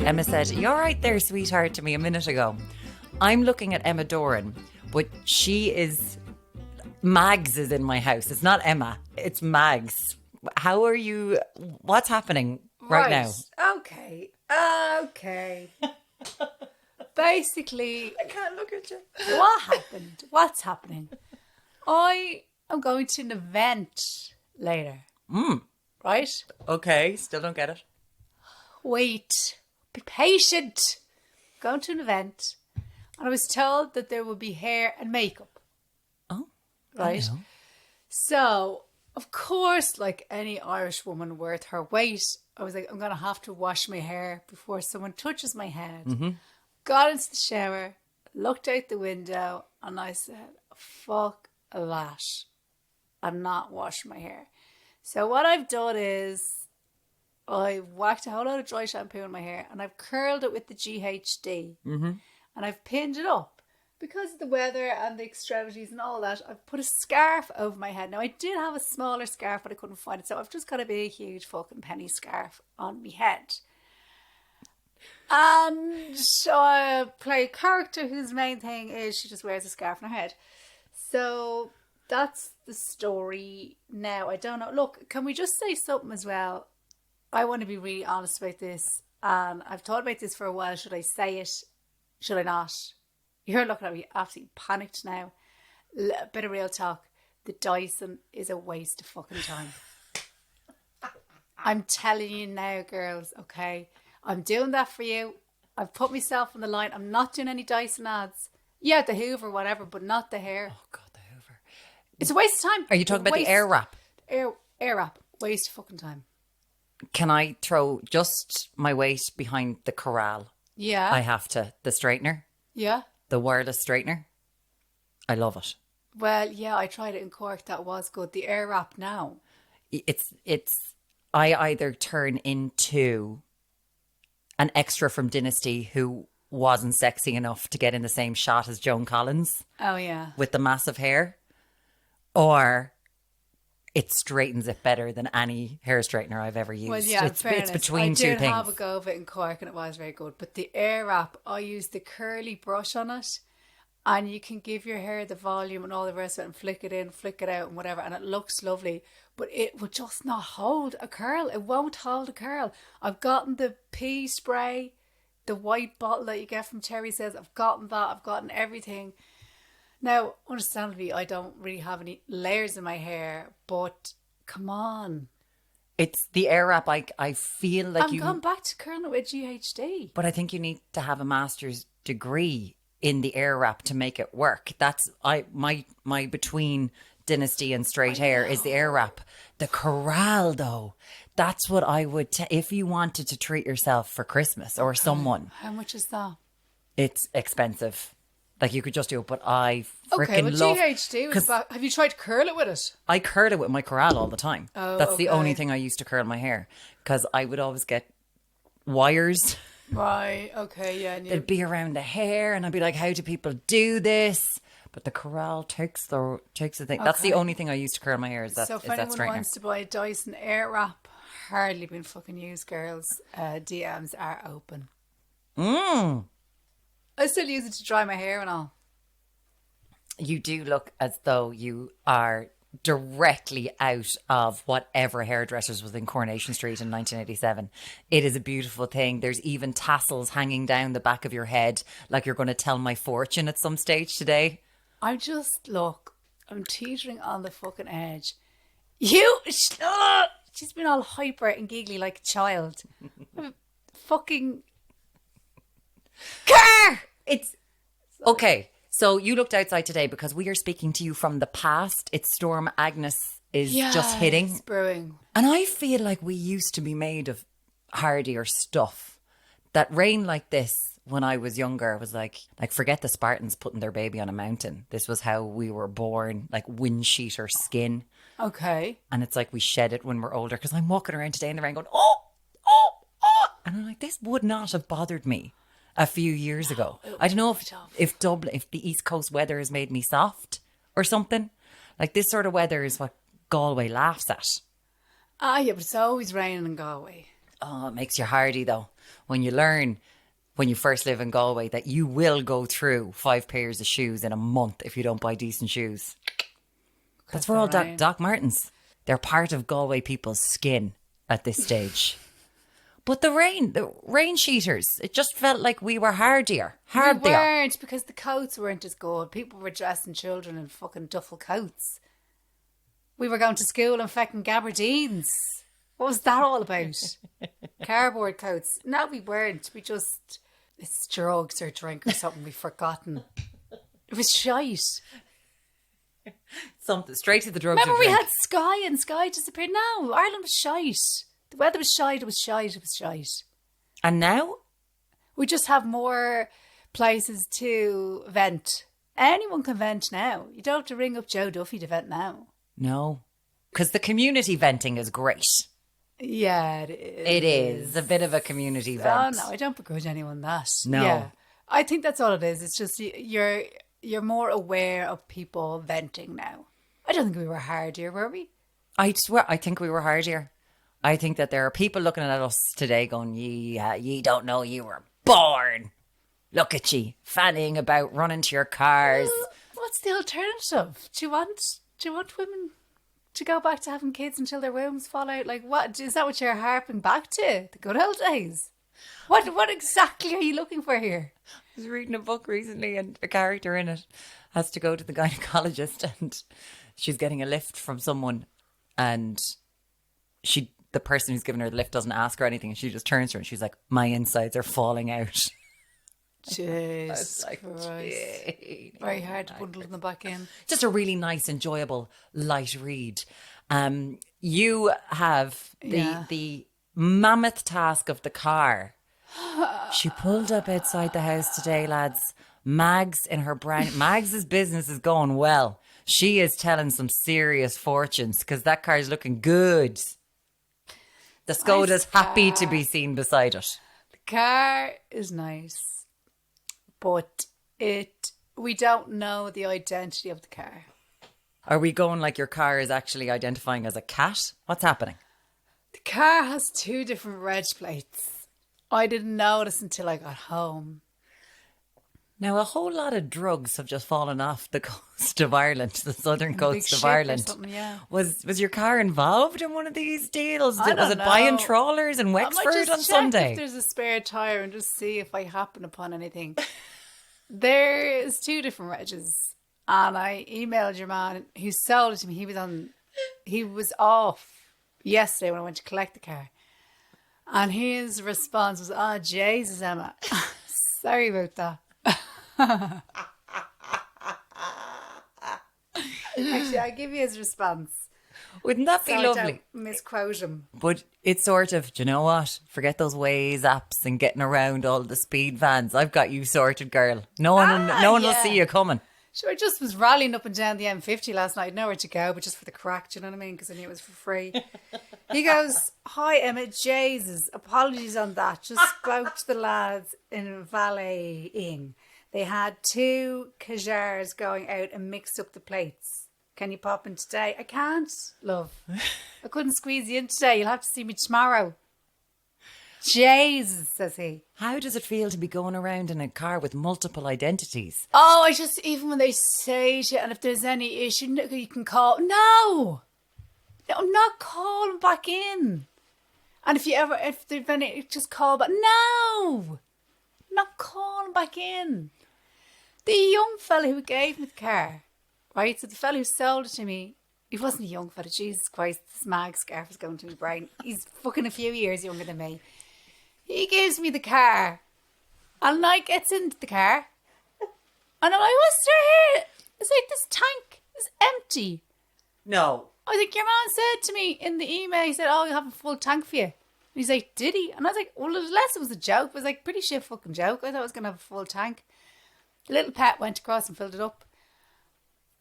Emma said, "You all right there, sweetheart," to me a minute ago. I'm looking at Emma Doran, but she is... Mags is in my house. It's not Emma. It's Mags. How are you? What's happening right now? Okay. Basically, I can't look at you. what happened? What's happening? I am going to an event later. Right? Okay, still don't get it. Wait. Be patient. Going to an event. And I was told that there would be hair and makeup. Oh, Right? I know. So, of course, like any Irish woman worth her weight, I was like, I'm going to have to wash my hair before someone touches my head. Got into the shower, looked out the window, and I said, fuck that. I'm not washing my hair. So what I've done is I whacked a whole lot of dry shampoo in my hair and I've curled it with the GHD. And I've pinned it up. Because of the weather and the extremities and all that, I've put a scarf over my head. Now, I did have a smaller scarf, but I couldn't find it. So I've just got a big, huge fucking penny scarf on my head. And so I play a character whose main thing is she just wears a scarf on her head. So that's the story now. I don't know. Look, can we just say something as well? I want to be really honest about this. And I've thought about this for a while. Should I say it? Should I not? You're looking at me absolutely panicked now. Bit of real talk. The Dyson is a waste of fucking time. I'm telling you now, girls, okay? I'm doing that for you. I've put myself on the line. I'm not doing any Dyson ads. Yeah, the Hoover, whatever, but not the hair. Oh, God, the Hoover. It's a waste of time. Are you talking about the Air Wrap? Air Wrap. Waste of fucking time. Can I throw just my weight behind the corral? Yeah. I have to. The straightener, Yeah. the wireless straightener. I love it. Well, yeah, I tried it in Cork. That was good. The Air Wrap now. It's. I either turn into an extra from Dynasty who wasn't sexy enough to get in the same shot as Joan Collins Oh, yeah. with the massive hair, or it straightens it better than any hair straightener I've ever used. Well, yeah, it's fairness, between I two did things. have a go of it in Cork and it was very good. But the Air Wrap, I used the curly brush on it and you can give your hair the volume and all the rest of it and flick it in, flick it out and whatever. And it looks lovely. But it would just not hold a curl. It won't hold a curl. I've gotten the pea spray, the white bottle that you get from Terry Says. I've gotten that. I've gotten everything. Now, understandably, I don't really have any layers in my hair, but come on. It's the Air Wrap. I feel like I'm going back to curling it with GHD. But I think you need to have a master's degree in the Air Wrap to make it work. That's my between Dynasty and straight hair is the Air Wrap. The Corral, though, that's what I would if you wanted to treat yourself for Christmas or someone. How much is that? It's expensive. Like you could just do it, but I Okay, freaking but love. GHD was back. Have you tried to curl it with it? I curl it with my Corral all the time. Oh, that's the only okay. thing I used to curl my hair because I would always get wires. Right, okay, yeah. And It'd be around the hair, and I'd be like, "How do people do this?" But the Corral takes the thing. That's the Okay. only thing I used to curl my hair. Is that so if is that anyone straightener? wants to buy a Dyson Air Wrap, hardly been fucking used, girls. DMs are open. I still use it to dry my hair and all. You do look as though you are directly out of whatever hairdressers was in Coronation Street in 1987. It is a beautiful thing. There's even tassels hanging down the back of your head, like you're going to tell my fortune at some stage today. I'm teetering on the fucking edge. She's been all hyper and giggly like a child. Fucking car! It's okay. So you looked outside today because we are speaking to you from the past. It's Storm Agnes is just hitting. It's brewing. And I feel like we used to be made of hardier stuff. That rain like this when I was younger was like forget the Spartans putting their baby on a mountain. This was how we were born, like wind sheeter skin. Okay. And it's like we shed it when we're older because I'm walking around today in the rain going, oh, oh, oh. And I'm like, this would not have bothered me a few years ago. I don't know if Dublin, if the East Coast weather has made me soft or something. Like this sort of weather is what Galway laughs at. Yeah, but it's always raining in Galway. Oh, it makes you hardy though. When you learn, when you first live in Galway, that you will go through 5 pairs of shoes in a month if you don't buy decent shoes. That's for all Doc Martens. They're part of Galway people's skin at this stage. But the rain sheeters, it just felt like we were hardier. We weren't, because the coats weren't as good. People were dressing children in fucking duffel coats. We were going to school in fucking gabardines. What was that all about? Cardboard coats. No, we weren't. It's drugs or drink or something we've forgotten. It was shite. Something straight to the drugs. Remember we had Sky and Sky disappeared? No, Ireland was shite. The weather was shite, it was shite, it was shite. And now? We just have more places to vent. Anyone can vent now. You don't have to ring up Joe Duffy to vent now. No. Because the community venting is great. Yeah, it is. It is a bit of a community vent. Oh, no, I don't begrudge anyone that. No. Yeah. I think that's all it is. It's just you're more aware of people venting now. I don't think we were hardier, were we? I swear, I think we were hardier. I think that there are people looking at us today going, ye don't know you were born. Look at ye, fanning about, running to your cars. Well, what's the alternative? Do you want women to go back to having kids until their wombs fall out? Like, what is that? What you're harping back to? The good old days? What exactly are you looking for here? I was reading a book recently, and a character in it has to go to the gynecologist, and she's getting a lift from someone, and the person who's giving her the lift doesn't ask her anything, and she just turns to her and she's like, my insides are falling out. Jesus Christ. Very hard to bundle them back in. Just a really nice, enjoyable, light read. You have the mammoth task of the car. She pulled up outside the house today, lads. Mags in her brand. Mags's business is going well. She is telling some serious fortunes because that car is looking good. The Skoda's happy to be seen beside it. The car is nice, but we don't know the identity of the car. Are we going like your car is actually identifying as a cat? What's happening? The car has 2 different reg plates. I didn't notice until I got home. Now, a whole lot of drugs have just fallen off the coast of Ireland, the southern coast of Ireland. Yeah. Was your car involved in one of these deals? Was it know. buying trawlers in Wexford on Sunday? If there's a spare tyre and just see if I happen upon anything. There's 2 different regs, and I emailed your man who sold it to me. He was off yesterday when I went to collect the car, and his response was, "Oh Jesus, Emma, sorry about that." Actually, I'll give you his response. Wouldn't that be lovely? Don't misquote him. But it's sort of, do you know what? Forget those Waze apps and getting around all the speed vans. I've got you sorted, girl. No one will see you coming. Sure, I just was rallying up and down the M50 last night. Nowhere to go, but just for the crack, do you know what I mean? Because I knew it was for free. He goes, "Hi, Emma, Jesus, apologies on that. Just spoke to the lads in valeting. They had 2 Kajars going out and mixed up the plates. Can you pop in today?" "I can't, love. I couldn't squeeze you in today. You'll have to see me tomorrow." Jesus, says he. How does it feel to be going around in a car with multiple identities? Oh, I just, even when they say to you, and if there's any issue, you can call. No, I'm not calling back in. And if there's any, just call back. No, I'm not calling back in. The young fella who gave me the car, right? So the fella who sold it to me, he wasn't a young fella. Jesus Christ, this mag scarf is going to my brain. He's fucking a few years younger than me. He gives me the car, and I gets into the car, and I'm like, "What's there here?" It's like, "This tank is empty." No. I think your man said to me in the email, he said, "Oh, you have a full tank for you." And he's like, "Did he?" And I was like, "Well, unless it was a joke." It was like, pretty shit fucking joke. I thought I was going to have a full tank. The little pet went across and filled it up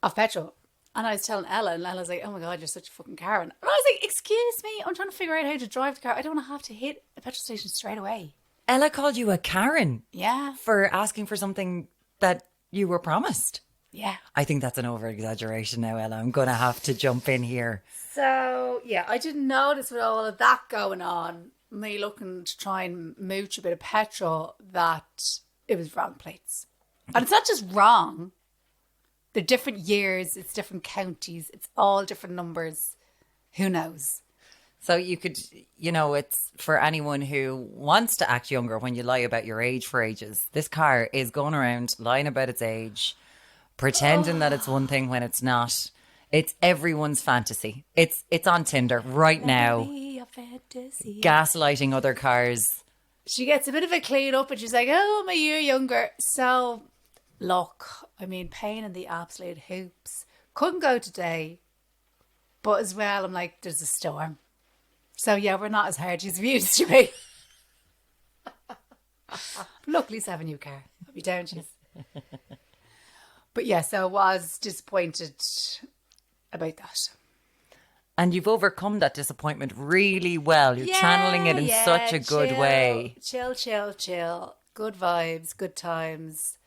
of petrol. And I was telling Ella, and Ella's like, "Oh my God, you're such a fucking Karen." And I was like, "Excuse me, I'm trying to figure out how to drive the car. I don't want to have to hit a petrol station straight away." Ella called you a Karen. Yeah. For asking for something that you were promised. Yeah. I think that's an over-exaggeration now, Ella. I'm going to have to jump in here. So, yeah, I didn't notice with all of that going on me looking to try and mooch a bit of petrol that it was wrong plates. And it's not just wrong. They're different years, it's different counties, it's all different numbers. Who knows? So you could, it's for anyone who wants to act younger when you lie about your age for ages. This car is going around lying about its age, pretending that it's one thing when it's not. It's everyone's fantasy. It's on Tinder right now, gaslighting other cars. She gets a bit of a clean up and she's like, oh, I'm a year younger. So, look, I mean, pain in the absolute hoops. Couldn't go today. But as well, I'm like, there's a storm. So, yeah, we're not as hard as we used to be. Look, at least I have a new car. I'll be down, cheese. But yeah, so I was disappointed about that. And you've overcome that disappointment really well. You're channeling it in such a good way. Chill. Good vibes, good times.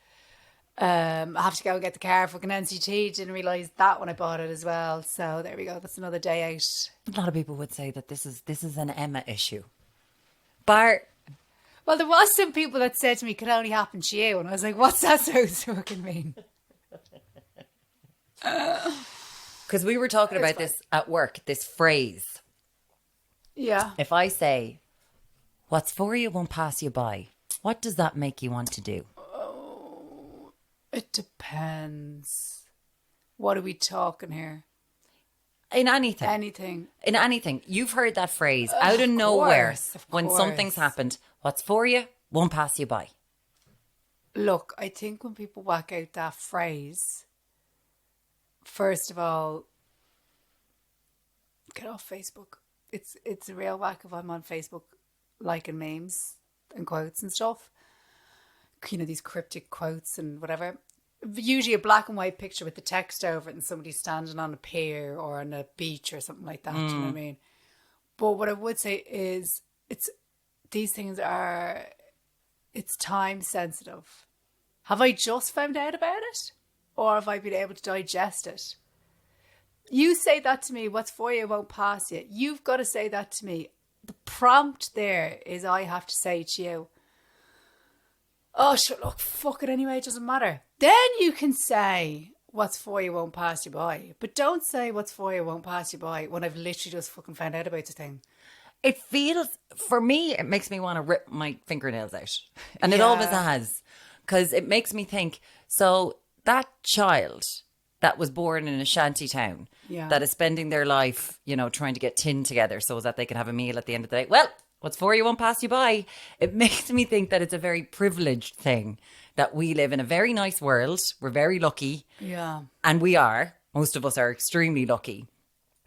I have to go and get the car for an NCT. Didn't realise that when I bought it as well. So there we go. That's another day out. A lot of people would say that this is an Emma issue. Bart. Well, there was some people that said to me, it could only happen to you. And I was like, what's that supposed to fucking mean? Because we were talking about this at work, this phrase. Yeah. If I say, what's for you won't pass you by, what does that make you want to do? It depends. What are we talking here? In anything. In anything. You've heard that phrase out of nowhere when something's happened. What's for you won't pass you by. Look, I think when people whack out that phrase, first of all, get off Facebook. It's a real whack if I'm on Facebook liking memes and quotes and stuff. These cryptic quotes and whatever. Usually a black and white picture with the text over it and somebody standing on a pier or on a beach or something like that. Do you know what I mean? But what I would say is these things it's time sensitive. Have I just found out about it? Or have I been able to digest it? You say that to me, what's for you won't pass you. You've got to say that to me. The prompt there is I have to say to you, oh, sure, look, fuck it anyway, it doesn't matter. Then you can say, what's for you won't pass you by. But don't say what's for you won't pass you by when I've literally just fucking found out about the thing. It feels, for me, it makes me want to rip my fingernails out. And it always has. Because it makes me think, so that child that was born in a shanty town that is spending their life, trying to get tin together so that they can have a meal at the end of the day. Well, what's for you won't pass you by. It makes me think that it's a very privileged thing that we live in a very nice world. We're very lucky. Yeah. And we are. Most of us are extremely lucky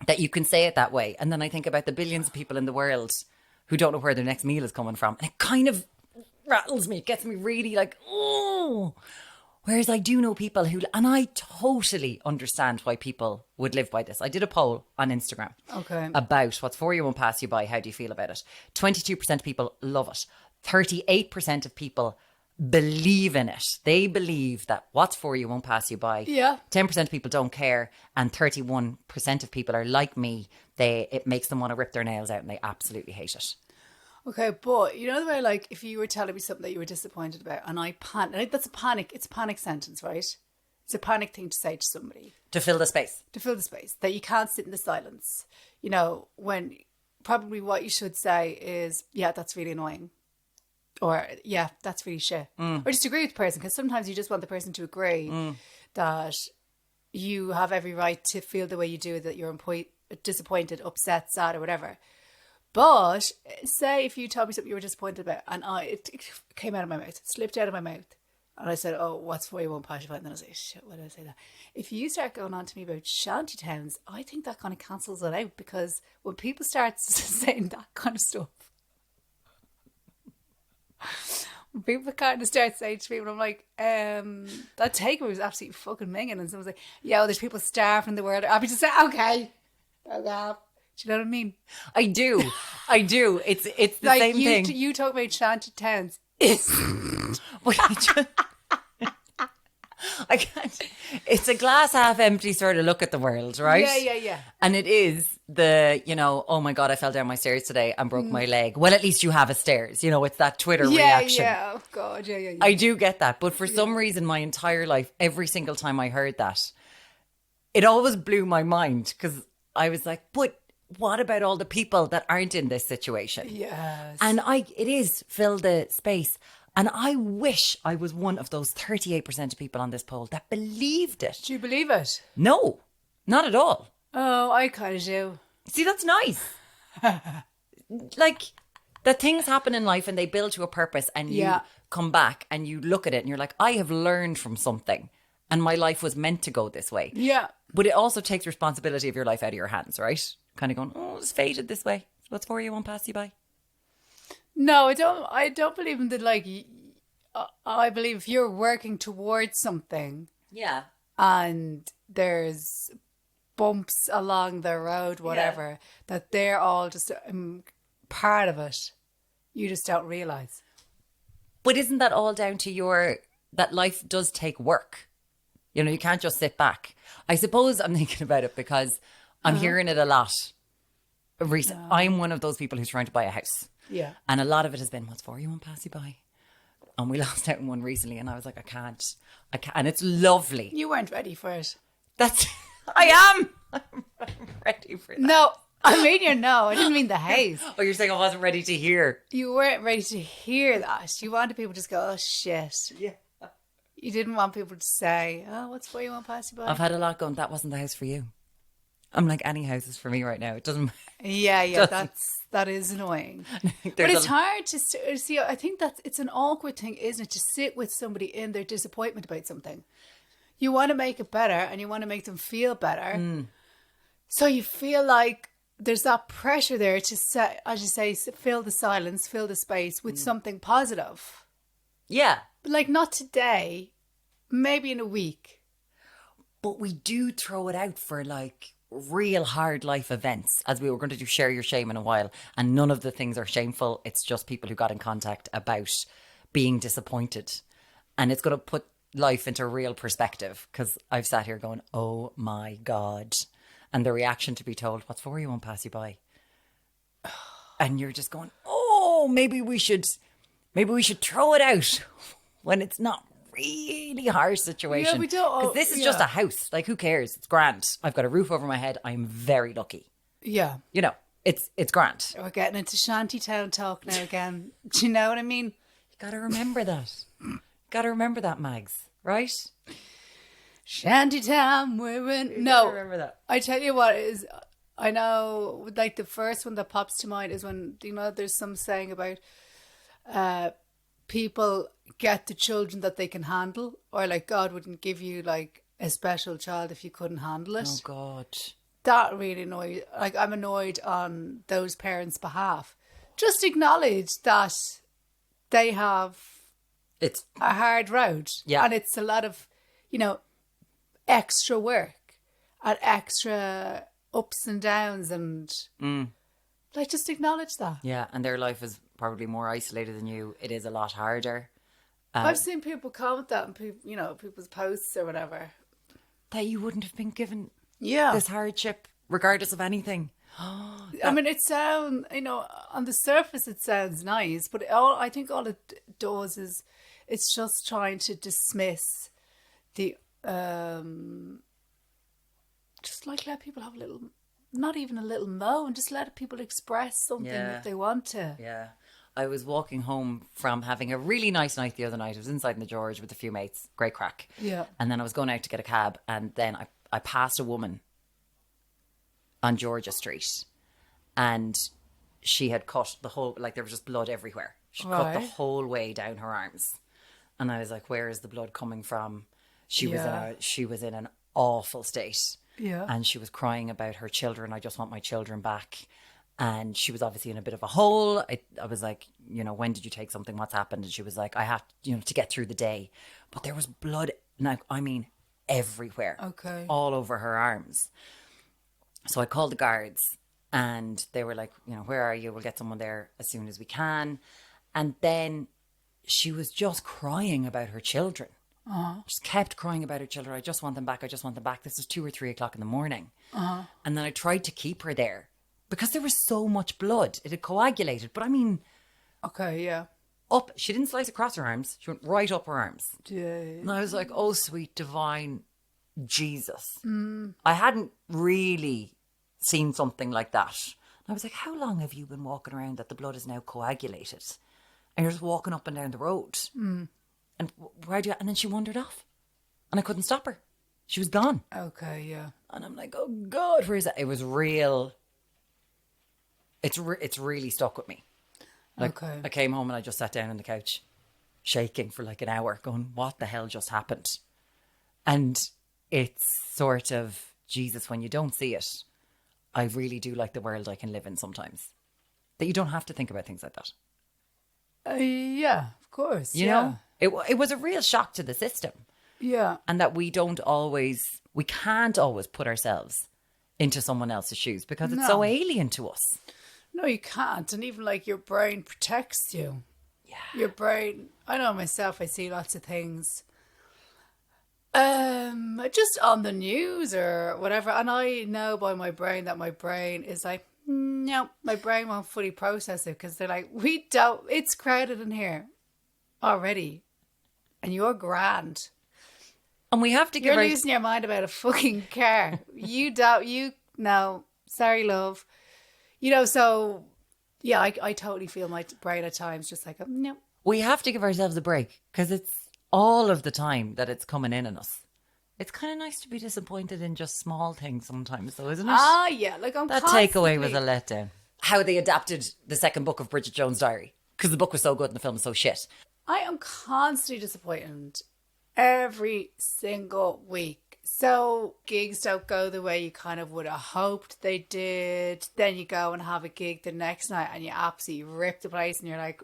that you can say it that way. And then I think about the billions of people in the world who don't know where their next meal is coming from. And it kind of rattles me. It gets me really like, oh. Whereas I do know people who, and I totally understand why people would live by this. I did a poll on Instagram about what's for you won't pass you by. How do you feel about it? 22% of people love it. 38% of people believe in it. They believe that what's for you won't pass you by. Yeah. 10% of people don't care. And 31% of people are like me. It makes them want to rip their nails out and they absolutely hate it. Okay, but you know the way, like, if you were telling me something that you were disappointed about and I panic, that's a panic, it's a panic sentence, right? It's a panic thing to say to somebody. To fill the space. To fill the space. That you can't sit in the silence. When probably what you should say is, yeah, that's really annoying. Or, yeah, that's really shit. Or just agree with the person, because sometimes you just want the person to agree that you have every right to feel the way you do, that you're disappointed, upset, sad, or whatever. But say if you told me something you were disappointed about and it came out of my mouth, it slipped out of my mouth, and I said, oh, what's for you won't pass you by, and then I was like, shit, why did I say that? If you start going on to me about shanty towns, I think that kind of cancels it out, because when people start saying that kind of stuff, when people kind of start saying to people, I'm like, that takeaway was absolutely fucking minging, and someone's like, yo, there's people starving in the world. I'll be just like, okay. Do you know what I mean? I do. It's the like same thing. You talk about shanty towns. I can't. It's a glass half empty sort of look at the world, right? Yeah. And it is oh my God, I fell down my stairs today and broke my leg. Well, at least you have a stairs. It's that Twitter reaction. Yeah. Oh God, yeah. I do get that. But for some reason, my entire life, every single time I heard that, it always blew my mind because I was like, but what about all the people that aren't in this situation? Yes. And it is fill the space. And I wish I was one of those 38% of people on this poll that believed it. Do you believe it? No, not at all. Oh, I kind of do. See, that's nice. Like, that things happen in life and they build to a purpose and you come back and you look at it and you're like, I have learned from something and my life was meant to go this way. Yeah. But it also takes responsibility of your life out of your hands, right? Kind of going, oh, it's fated this way. What's for you won't pass you by. No, I don't believe in the like. I believe if you're working towards something, Yeah. and there's bumps along the road, whatever, that they're all just part of it. You just don't realize. But isn't that all down to that life does take work? You can't just sit back. I suppose I'm thinking about it because I'm hearing it a lot. I'm one of those people who's trying to buy a house. Yeah. And a lot of it has been, what's for you won't pass you by. And we lost out in one recently and I was like, I can't. And it's lovely. You weren't ready for it. I am. I'm ready for that. No, I mean I didn't mean the house. Oh, you're saying I wasn't ready to hear. You weren't ready to hear that. You wanted people to just go, oh shit. Yeah. You didn't want people to say, oh, what's for you won't pass you by. I've had a lot going, that wasn't the house for you. I'm like, any house is for me right now. It doesn't. Yeah, that is annoying. But it's hard to see. I think it's an awkward thing, isn't it, to sit with somebody in their disappointment about something. You want to make it better and you want to make them feel better. So you feel like there's that pressure there to say, as you say, fill the silence, fill the space with something positive. Yeah. But like not today, maybe in a week. But we do throw it out for like real hard life events, as we were going to do Share Your Shame in a while. And none of the things are shameful. It's just people who got in contact about being disappointed. And it's going to put life into real perspective because I've sat here going, oh my God. And the reaction to be told, what's for you won't pass you by. And you're just going, oh, maybe we should throw it out when it's not really harsh situation. Yeah, we don't. Because this is just a house. Like, who cares? It's grand. I've got a roof over my head. I'm very lucky. Yeah. It's grand. We're getting into shantytown talk now again. Do you know what I mean? You got to remember that. Got to remember that, Mags. Right? Shantytown, we're in. No, remember that. I tell you what is. I know, like the first one that pops to mind is when there's some saying about people get the children that they can handle, or like God wouldn't give you like a special child if you couldn't handle it. Oh God, that really annoys. Like I'm annoyed on those parents' behalf. Just acknowledge that they have it's a hard road, and it's a lot of extra work and extra ups and downs, and like just acknowledge that. Yeah, and their life is probably more isolated than you. It is a lot harder. I've seen people comment that on people's posts or whatever, that you wouldn't have been given yeah this hardship regardless of anything. I mean, it sounds, on the surface it sounds nice, but I think all it does is it's just trying to dismiss the just like let people have a little, not even a little moan, just let people express something if they want to. Yeah. I was walking home from having a really nice night the other night. I was inside in the George with a few mates. Great crack. Yeah. And then I was going out to get a cab, and then I passed a woman on Georgia Street, and she had cut the whole, like there was just blood everywhere. She cut the whole way down her arms. And I was like, where is the blood coming from? She was in an awful state. Yeah. And she was crying about her children. I just want my children back. And she was obviously in a bit of a hole. I was like, when did you take something? What's happened? And she was like, I have, to get through the day. But there was blood, everywhere. Okay. All over her arms. So I called the guards and they were like, where are you? We'll get someone there as soon as we can. And then she was just crying about her children. Just kept crying about her children. I just want them back. I just want them back. This is 2 or 3 o'clock in the morning. And then I tried to keep her there because there was so much blood. It had coagulated. But I mean, Okay, yeah. up. She didn't slice across her arms. She went right up her arms. Yeah. And I was like, oh, sweet divine Jesus. I hadn't really seen something like that. And I was like, how long have you been walking around that the blood is now coagulated? And you're just walking up and down the road. And where do you... And then she wandered off. And I couldn't stop her. She was gone. Okay, yeah. And I'm like, oh God, where is that? It was real. It's really stuck with me. Like, Okay. I came home and I just sat down on the couch, shaking for like an hour, going, what the hell just happened? And it's sort of, Jesus, when you don't see it, I really do like the world I can live in sometimes. That you don't have to think about things like that. Yeah, of course. You know? It was a real shock to the system. Yeah. And that we can't always put ourselves into someone else's shoes because it's so alien to us. No, you can't. And even like your brain protects you. Yeah. Your brain, I know myself, I see lots of things. Just on the news or whatever. And I know by my brain that my brain is like, no, my brain won't fully process it because they're like, it's crowded in here already. And you're grand. And we have to give You're losing your mind about a fucking car. No, sorry, love. You know, so yeah, I totally feel my brain at times just like, no. we have to give ourselves a break because it's all of the time that it's coming in on us. It's kind of nice to be disappointed in just small things sometimes, though, isn't it? Ah, yeah, like I'm that constantly... takeaway was a letdown. How they adapted the second book of Bridget Jones' Diary because the book was so good and the film was so shit. I am constantly disappointed every single week. So gigs don't go the way you kind of would have hoped they did. Then you go and have a gig the next night and you absolutely rip the place and you're like,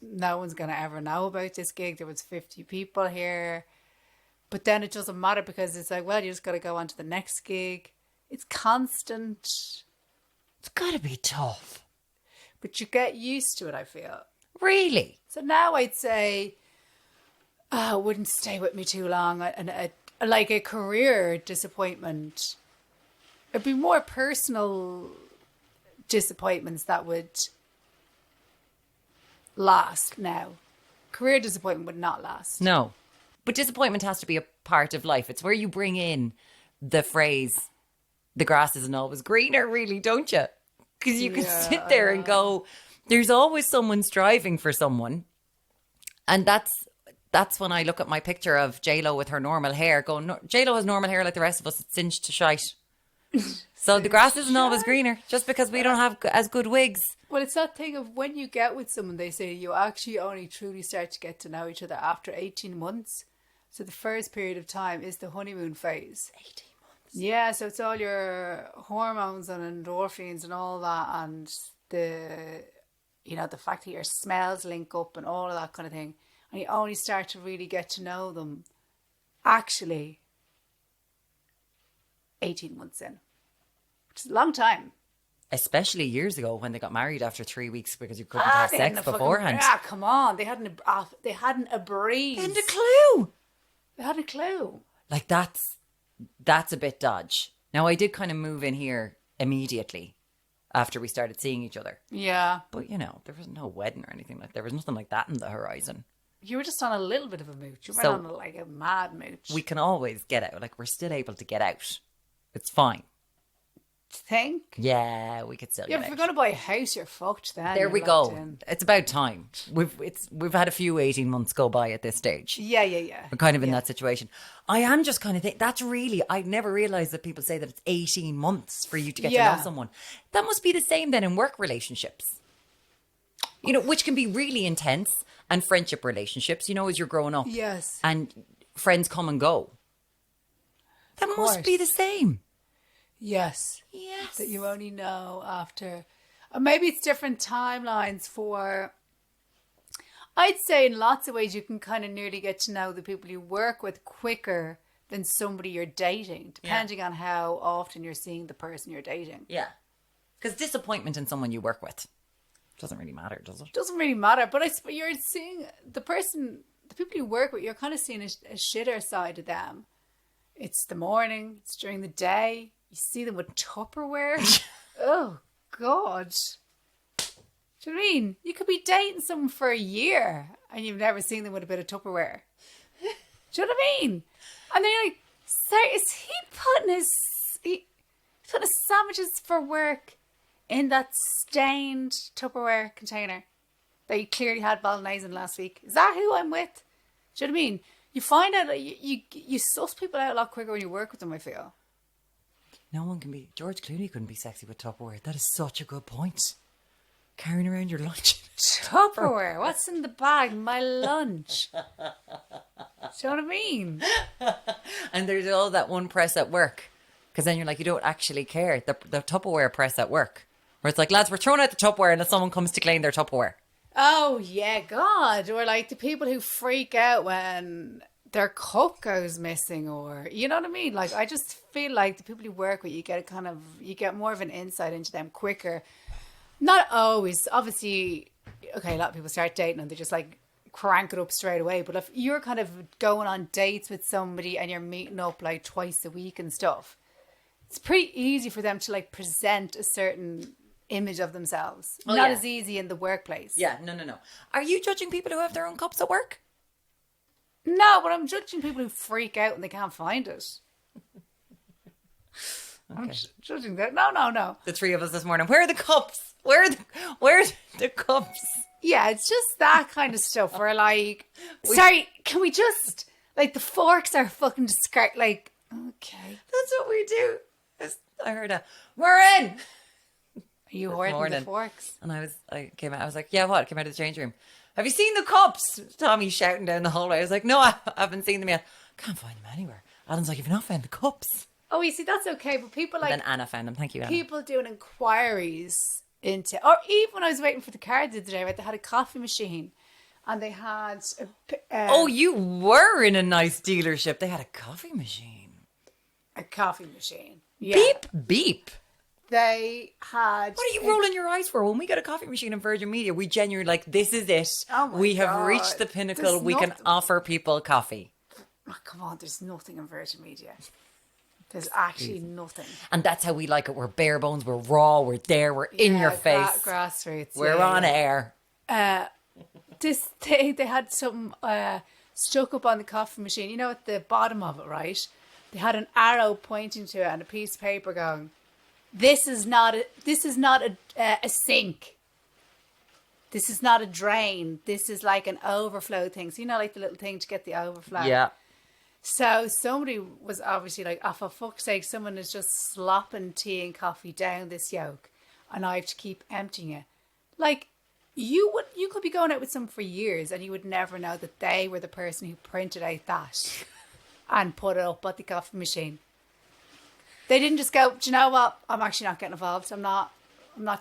no one's going to ever know about this gig. There was 50 people here. But then it doesn't matter because it's like, well, you just got to go on to the next gig. It's constant. It's got to be tough. But you get used to it, I feel. Really? So now I'd say, it wouldn't stay with me too long. Like a career disappointment. It'd be more personal disappointments that would last now. Career disappointment would not last. No. But disappointment has to be a part of life. It's where you bring in the phrase, the grass isn't always greener, really, don't you? Because you can sit there and go, there's always someone striving for someone. And that's when I look at my picture of J-Lo with her normal hair going, no, J-Lo has normal hair like the rest of us. It's singed to shite. So the grass isn't always greener just because we don't have as good wigs. Well, it's that thing of when you get with someone, they say you actually only truly start to get to know each other after 18 months. So the first period of time is the honeymoon phase. 18 months. Yeah, so it's all your hormones and endorphins and all that, and the fact that your smells link up and all of that kind of thing. And you only start to really get to know them actually 18 months in, which is a long time. Especially years ago when they got married after 3 weeks because you couldn't have sex beforehand. Come on. They hadn't a breeze. They hadn't a clue. They hadn't a clue. Like that's a bit dodge. Now I did kind of move in here immediately after we started seeing each other. Yeah. But there was no wedding or anything there was nothing like that in the horizon. You were just on a little bit of a mooch. You weren't on a mad mooch. We can always get out. Like we're still able to get out. It's fine. Think? Yeah, we could still get if out. you're going to buy a house, you're fucked then. There we go. In. It's about time. We've had a few 18 months go by at this stage. Yeah. We're kind of in that situation. I am just kind of think that's really, I never realized that people say that it's 18 months for you to get to know someone. That must be the same then in work relationships. Which can be really intense, and friendship relationships, as you're growing up. Yes. And friends come and go. That must be the same. Yes. That you only know after. Or maybe it's different timelines for. I'd say in lots of ways you can kind of nearly get to know the people you work with quicker than somebody you're dating, depending on how often you're seeing the person you're dating. Yeah. Because disappointment in someone you work with doesn't really matter, does it? Doesn't really matter. But you're seeing the person the people you work with, you're kind of seeing a shitter side of them. It's the morning, it's during the day. You see them with Tupperware. Oh, God. Do you know what I mean? You could be dating someone for a year and you've never seen them with a bit of Tupperware. Do you know what I mean? And then you're like, sorry, is he putting his sandwiches for work in that stained Tupperware container that you clearly had bolognese in last week? Is that who I'm with? Do you know what I mean? You find out, you suss people out a lot quicker when you work with them, I feel. No one can be... George Clooney couldn't be sexy with Tupperware. That is such a good point. Carrying around your lunch. Tupperware? What's in the bag? My lunch. Do you know what I mean? And there's all that one press at work. Because then you're like, you don't actually care. The Tupperware press at work. Where it's like, lads, we're throwing out the Tupperware unless someone comes to claim their Tupperware. Oh, yeah, God. Or like the people who freak out when their cup goes missing, or you know what I mean? Like, I just feel like the people you work with, you get more of an insight into them quicker. Not always, obviously. Okay, a lot of people start dating and they just like crank it up straight away. But if you're kind of going on dates with somebody and you're meeting up like twice a week and stuff, it's pretty easy for them to like present a certain image of themselves. Oh, Not yeah. as easy in the workplace. Yeah, no. Are you judging people who have their own cups at work? No, but I'm judging people who freak out and they can't find it. Okay. I'm judging that. No. The three of us this morning. Where are the cups? Where's the cups? Yeah, it's just that kind of stuff where like, sorry, can we just, like, the forks are fucking discard, like, okay. That's what we do. I heard we're in. Are you hoarding the morning. forks? And I came out. I was like, yeah, what? I came out of the change room. Have you seen the cups? Tommy's shouting down the hallway. I was like, no, I haven't seen them yet. Can't find them anywhere. Adam's like, you've not found the cups. Oh, you see, that's okay, but people like, Then Anna found them. Thank you, Anna. people doing inquiries into, or even when I was waiting for the car the other day, right, they had a coffee machine and they had Oh, you were in a nice dealership. They had a coffee machine. a coffee machine. Yeah. Beep, beep. They had. What are you rolling your eyes for? When we got a coffee machine in Virgin Media, we genuinely like, this is it. Oh my we have God. reached the pinnacle. There's We can nothing- offer people coffee. Oh, come on, there's nothing in Virgin Media. There's actually nothing. And that's how we like it. We're bare bones. We're raw. We're there. We're in your face. Grassroots. We're yeah, on yeah. air. This they had something stuck up on the coffee machine. You know, at the bottom of it, right? They had an arrow pointing to it and a piece of paper going, This is not a sink. This is not a drain. This is like an overflow thing. So, you know, like the little thing to get the overflow. Yeah. So somebody was obviously like, oh, for fuck's sake, someone is just slopping tea and coffee down this yoke and I have to keep emptying it. Like, you could be going out with someone for years and you would never know that they were the person who printed out that and put it up at the coffee machine. They didn't just go, do you know what? I'm actually not getting involved. I'm not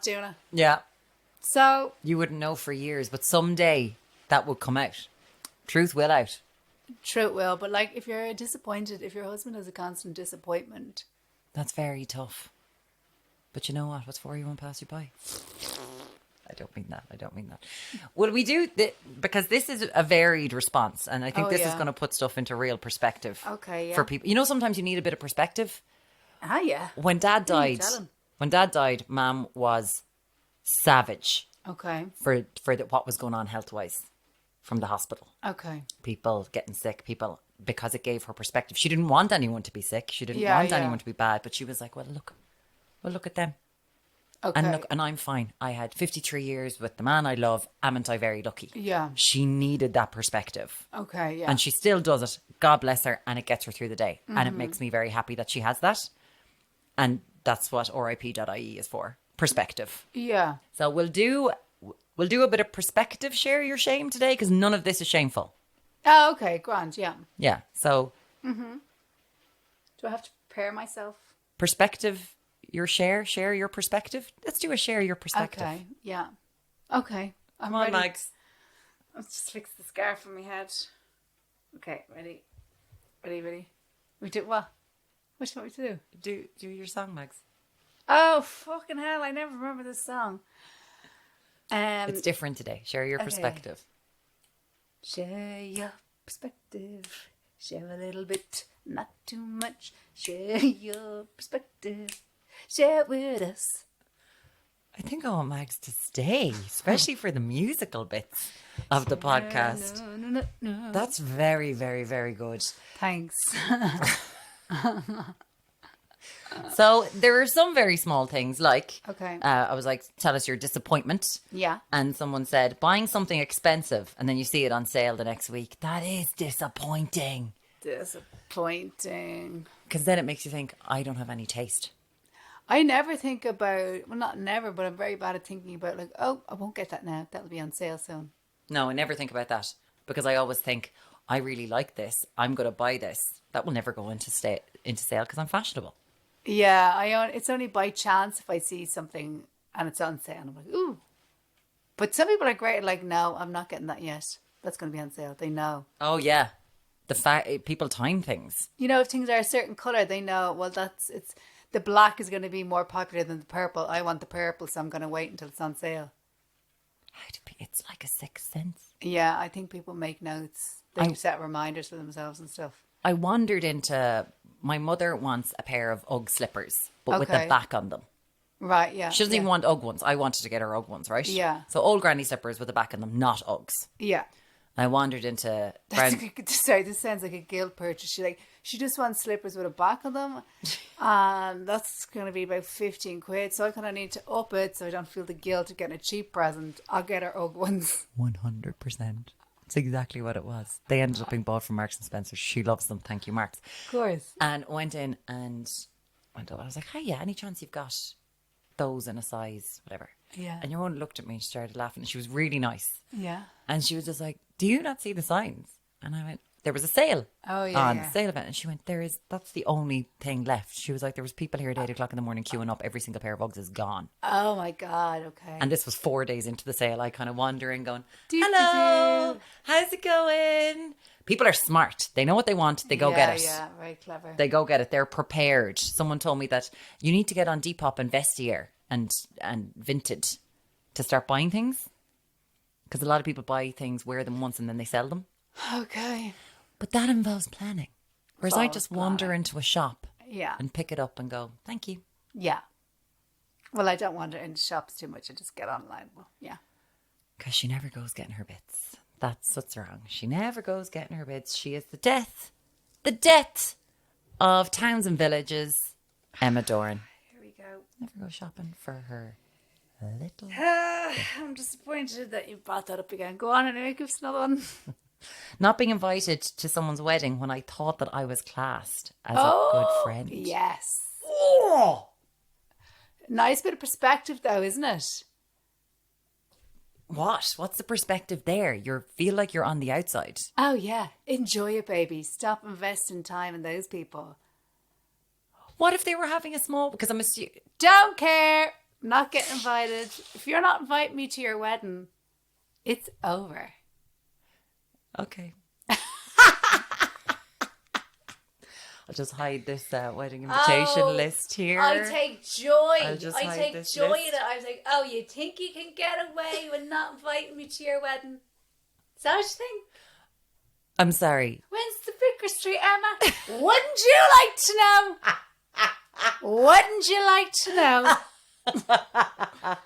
doing it. Yeah. So You wouldn't know for years, but someday that will come out. Truth will out. true it will, but like if you're disappointed, if your husband has a constant disappointment, That's very tough. But you know what? What's for you won't pass you by. I don't mean that. Well, we do, because this is a varied response. And I think Oh, this is yeah. going to put stuff into real perspective. Okay, yeah. For people. You know, sometimes you need a bit of perspective. yeah. When Dad died, tell him. Mum was savage Okay. for what was going on health-wise from the hospital. Okay. People getting sick, because it gave her perspective. She didn't want anyone to be sick. She didn't want anyone to be bad. But she was like, well, look at them. Okay. And I'm fine. I had 53 years with the man I love. Amn't I very lucky? Yeah. She needed that perspective. Okay, yeah. And she still does it. God bless her. And it gets her through the day. And Mm-hmm. it makes me very happy that she has that. And that's what RIP.ie is for. Perspective. Yeah. So we'll do a bit of perspective, share your shame today, because none of this is shameful. Oh, okay, grand, yeah. Yeah. So Do I have to prepare myself? perspective, share your perspective. Let's do a share your perspective. Okay, yeah. Okay. I'm Come on, ready. Max. Let's just fix the scarf on my head. Okay, ready. We do what? What do you want me to do? Do your song, Max. Oh, fucking hell, I never remember this song. It's different today. Share your okay. perspective. Share your perspective. Share a little bit, not too much. Share your perspective. Share it with us. I think I want Mags to stay, especially for the musical bits of the podcast. No. That's very, very, very good. Thanks. So there are some very small things like, Okay. I was like, tell us your disappointment. Yeah. And someone said, buying something expensive and then you see it on sale the next week. That is disappointing. Disappointing. Because then it makes you think, I don't have any taste. I never think about, well, not never, but I'm very bad at thinking about like, oh, I won't get that now. That'll be on sale soon. No, I never think about that because I always think, I really like this. I'm going to buy this. That will never go into sale because I'm fashionable. Yeah, it's only by chance if I see something and it's on sale. I'm like, ooh. But some people are great at like, no, I'm not getting that yet. That's going to be on sale. They know. Oh, yeah. The fact people time things. You know, if things are a certain colour, they know, well, the black is going to be more popular than the purple. I want the purple, so I'm going to wait until it's on sale. It's like a sixth sense. Yeah, I think people make notes. They set reminders for themselves and stuff. I wandered into, my mother wants a pair of Ugg slippers, but with the Okay. back on them. Right, yeah. She doesn't yeah. even want Ugg ones. I wanted to get her Ugg ones, right? Yeah. So old granny slippers with the back on them, not Uggs. Yeah. And I wandered into... Sorry, this sounds like a guilt purchase. She just wants slippers with a back on them, and that's going to be about 15 quid. So I kind of need to up it so I don't feel the guilt of getting a cheap present. I'll get her Ugg ones. 100%. It's exactly what it was. They ended up being bought from Marks and Spencer. She loves them. Thank you, Marks. Of course. And went in and went up. I was like, hey, yeah, any chance you've got those in a size, whatever? Yeah. And your one looked at me and she started laughing. And she was really nice. Yeah. And she was just like, do you not see the signs? And I went, there was a sale Oh, yeah, on yeah. the sale event. And she went, that's the only thing left. She was like, there was people here at 8 o'clock in the morning queuing up. Every single pair of Uggs is gone. Oh my God. Okay. And this was 4 days into the sale. I kind of wandering going, Do, hello, do. how's it going? People are smart. They know what they want. They go get it. Yeah, very clever. They go get it. They're prepared. Someone told me that you need to get on Depop and Vestiaire and Vinted to start buying things. Because a lot of people buy things, wear them once and then they sell them. Okay. But that involves planning. Whereas I Involves just wander into a shop Yeah. and pick it up and go, thank you. Yeah. Well, I don't wander into shops too much. I just get online. Well, yeah. Because she never goes getting her bits. That's what's wrong. She never goes getting her bits. She is the death of towns and villages. Emma Doran. Here we go. Never go shopping for her little... I'm disappointed that you brought that up again. Go on anyway, give us another one. Not being invited to someone's wedding when I thought that I was classed as a good friend. Yes. Oh! Nice bit of perspective though, isn't it? What? What's the perspective there? You feel like you're on the outside. Oh yeah. Enjoy it, baby. Stop investing time in those people. What if they were having a small... Because I'm assuming... Don't care. Not getting invited. If you're not inviting me to your wedding, it's over. Okay. I'll just hide this wedding invitation list here. I take joy. I'll just I hide take this joy list. in it. I was like, oh, you think you can get away with not inviting me to your wedding? Is that what you think? I'm sorry. When's the Vicar Street, Emma? Wouldn't you like to know? Wouldn't you like to know?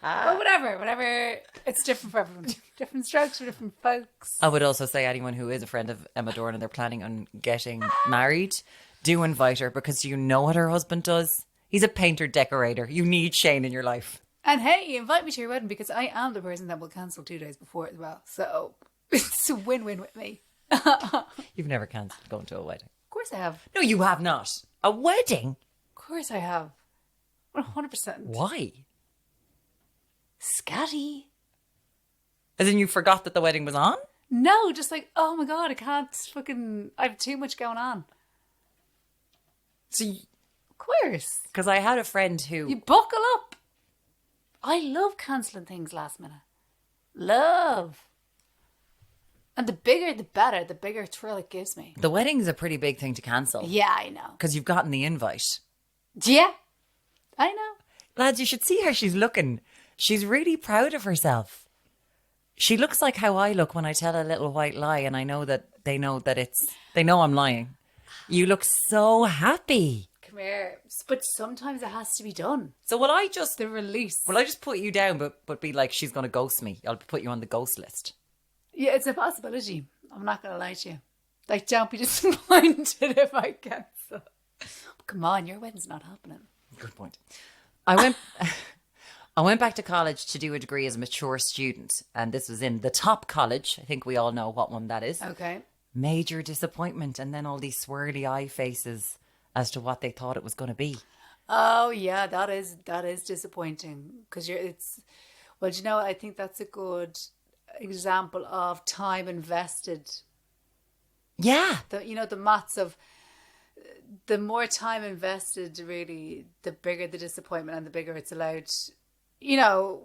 Well, whatever. It's different for everyone. Different strokes for different folks. I would also say anyone who is a friend of Emma Doran and they're planning on getting married, do invite her because you know what her husband does. He's a painter decorator. You need Shane in your life. And hey, you invite me to your wedding because I am the person that will cancel 2 days before as well. So it's a win-win with me. You've never cancelled going to a wedding. Of course I have. No, you have not. A wedding? Of course I have. 100%. Why? Scatty. As in you forgot that the wedding was on? No, just like, oh my God, I have too much going on. So, Of course. because I had a friend who... You buckle up. I love cancelling things last minute. Love. And the bigger the better, the bigger thrill it gives me. The wedding's a pretty big thing to cancel. Yeah, I know. Because you've gotten the invite. Yeah, I know. Lads, you should see how she's looking. She's really proud of herself. She looks like how I look when I tell a little white lie, and I know that they know I'm lying. You look so happy. Come here. But sometimes it has to be done. So The release. will I just put you down, but be like, she's going to ghost me? I'll put you on the ghost list. Yeah, it's a possibility. I'm not going to lie to you. Like, don't be disappointed if I cancel. Come on, your wedding's not happening. Good point. I went. I went back to college to do a degree as a mature student, and this was in the top college. I think we all know what one that is. Okay. Major disappointment, and then all these swirly eye faces as to what they thought it was going to be. Oh yeah, that is disappointing because well, do you know, I think that's a good example of time invested. Yeah. The maths of the more time invested, really, the bigger the disappointment and the bigger it's allowed. You know,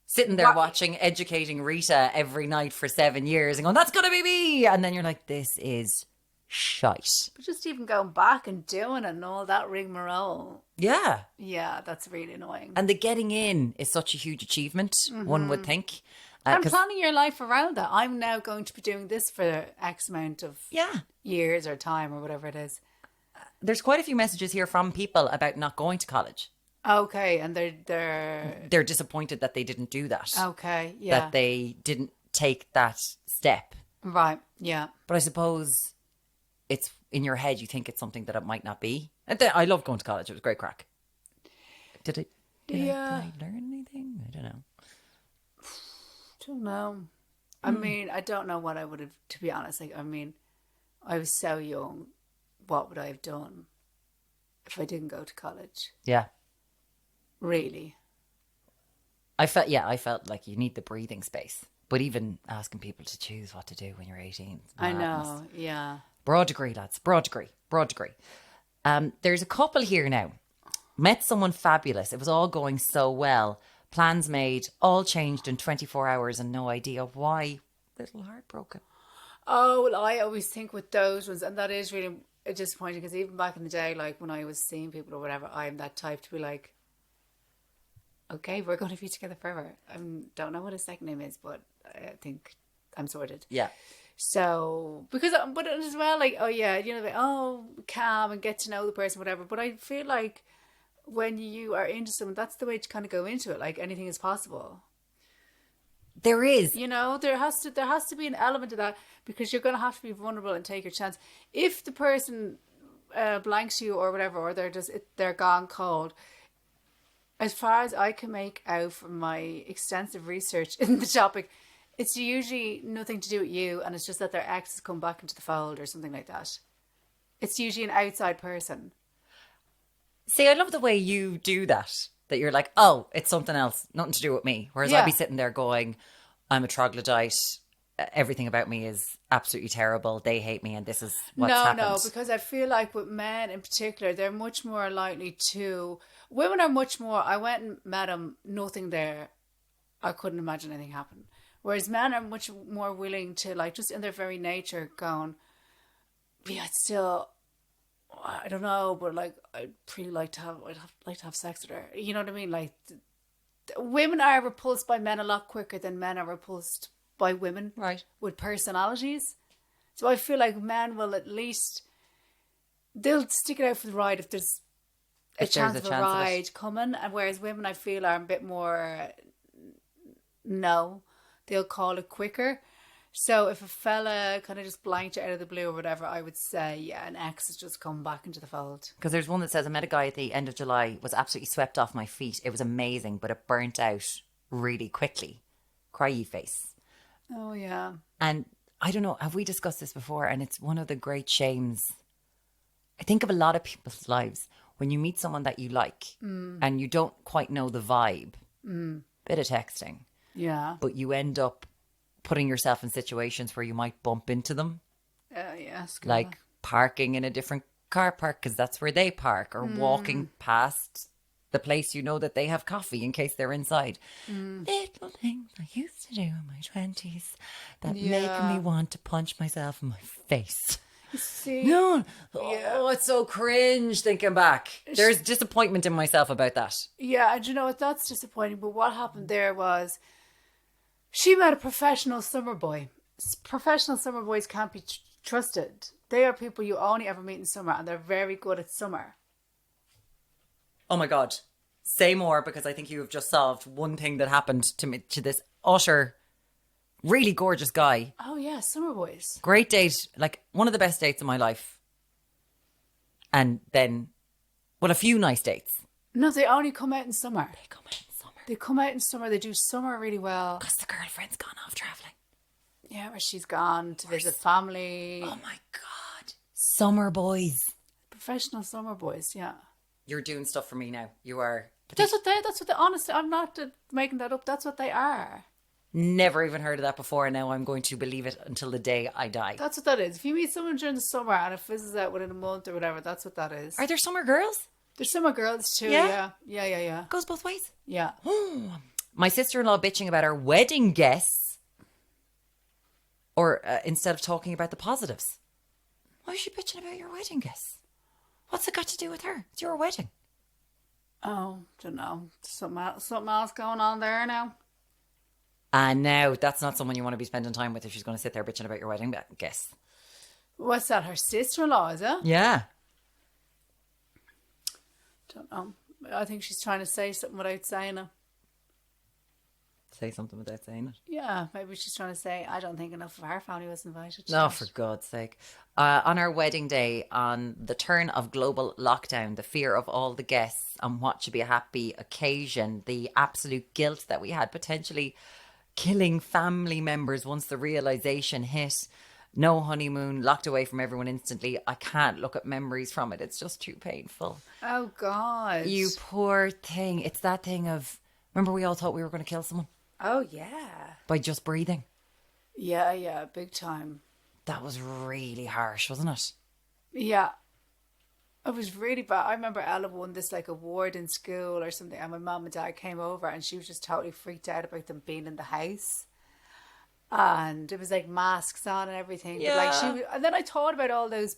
Sitting there watching Educating Rita every night for 7 years and going, that's going to be me. And then you're like, this is shite. but just even going back and doing it and all that rigmarole. Yeah. Yeah, that's really annoying. And the getting in is such a huge achievement, one would think. And 'Cause- planning your life around that. I'm now going to be doing this for X amount of yeah. years or time or whatever it is. There's quite a few messages here from people about not going to college. Okay, and they're They're disappointed that they didn't do that. okay, yeah, That they didn't take that step. right, yeah. But I suppose it's in your head, you think it's something that it might not be. And then, I love going to college. It was great crack. Did Yeah. I learn anything? I don't know. Don't know. I mean, I don't know what I would have. To be honest, like, I mean, I was so young. What would I have done if I didn't go to college? Yeah. Really? I felt like you need the breathing space. But even asking people to choose what to do when you're 18. It's I madness. know. Yeah. Broad degree, lads. Broad degree. There's a couple here now. Met someone fabulous. It was all going so well. Plans made, all changed in 24 hours and no idea why. Little heartbroken. Oh, well, I always think with those ones, and that is really disappointing because even back in the day, like when I was seeing people or whatever, I'm that type to be like, okay, we're going to be together forever. I don't know what his second name is, but I think I'm sorted. Yeah. So, but as well, like, oh yeah, like, oh, calm and get to know the person, whatever. But I feel like when you are into someone, that's the way to kind of go into it. Like anything is possible. There is. There has to be an element of that because you're going to have to be vulnerable and take your chance. If the person blanks you or whatever, or they're gone cold. As far as I can make out from my extensive research in the topic, it's usually nothing to do with you, and it's just that their ex has come back into the fold or something like that. It's usually an outside person. See, I love the way you do that. That you're like, oh, it's something else, nothing to do with me. Whereas I'd be sitting there going, I'm a troglodyte. Everything about me is absolutely terrible. They hate me, and this is what's happened. No, because I feel like with men in particular, they're much more likely to. Women are much more. I went and met him, nothing there. I couldn't imagine anything happen. Whereas men are much more willing to, like, just in their very nature, going, yeah, it's still. I don't know, but like I'd like to have sex with her. You know what I mean? Like, women are repulsed by men a lot quicker than men are repulsed by women, right? With personalities. So I feel like men will at least they'll stick it out for the ride if there's a chance of a ride coming, and whereas women I feel are a bit more they'll call it quicker. So if a fella kind of just blanked you out of the blue or whatever, I would say, yeah, an ex has just come back into the fold. Because there's one that says, I met a guy at the end of July, was absolutely swept off my feet. It was amazing, but it burnt out really quickly. Cryy face. Oh, yeah. And I don't know, have we discussed this before? And it's one of the great shames. I think of a lot of people's lives when you meet someone that you like and you don't quite know the vibe. Bit of texting. Yeah. But you end up putting yourself in situations where you might bump into them. Yes. Like parking in a different car park because that's where they park, or walking past the place you know that they have coffee in case they're inside. Little things I used to do in my 20s that make me want to punch myself in my face. See, No. Oh, it's so cringe thinking back. There's disappointment in myself about that. yeah, and you know what? That's disappointing. But what happened there was She met a professional summer boy. Professional summer boys can't be trusted. They are people you only ever meet in summer, and they're very good at summer. Oh my God. Say more, because I think you have just solved one thing that happened to me, to this utter, really gorgeous guy. Oh yeah, summer boys. Great date. Like one of the best dates of my life. And then, well, a few nice dates. No, they only come out in summer. They come out in summer. They come out in summer. They do summer really well. Because the girlfriend's gone off travelling. Yeah, where she's gone to visit family. Oh my God. Summer boys. Professional summer boys, yeah. You're doing stuff for me now. You are. That's what they, honestly, I'm not making that up. That's what they are. Never even heard of that before, and now I'm going to believe it until the day I die. That's what that is. If you meet someone during the summer and it fizzles out within a month or whatever, that's what that is. Are there summer girls? There's summer girls too, Yeah? yeah. Goes both ways. Yeah. My sister-in-law bitching about her wedding guests, or instead of talking about the positives. Why is she bitching about your wedding guests? What's it got to do with her? It's your wedding. Oh, don't know. Something else going on there now. And now that's not someone you want to be spending time with if she's going to sit there bitching about your wedding guests. What's that? Her sister-in-law, is it? Yeah. Don't know. I think she's trying to say something without saying it. Say something without saying it. Yeah, maybe she's trying to say, I don't think enough of our family was invited. No, for God's sake. On our wedding day, on the turn of global lockdown, the fear of all the guests and what should be a happy occasion, the absolute guilt that we had potentially killing family members once the realization hit. No honeymoon, locked away from everyone instantly. I can't look at memories from it. It's just too painful. Oh, God. You poor thing. It's that thing of, remember we all thought we were going to kill someone Oh, yeah. by just breathing? Yeah, big time. That was really harsh, wasn't it? Yeah. It was really bad. I remember Ella won this like award in school or something, and my mum and dad came over and she was just totally freaked out about them being in the house. And it was like masks on and everything. Yeah. But like and then I thought about all those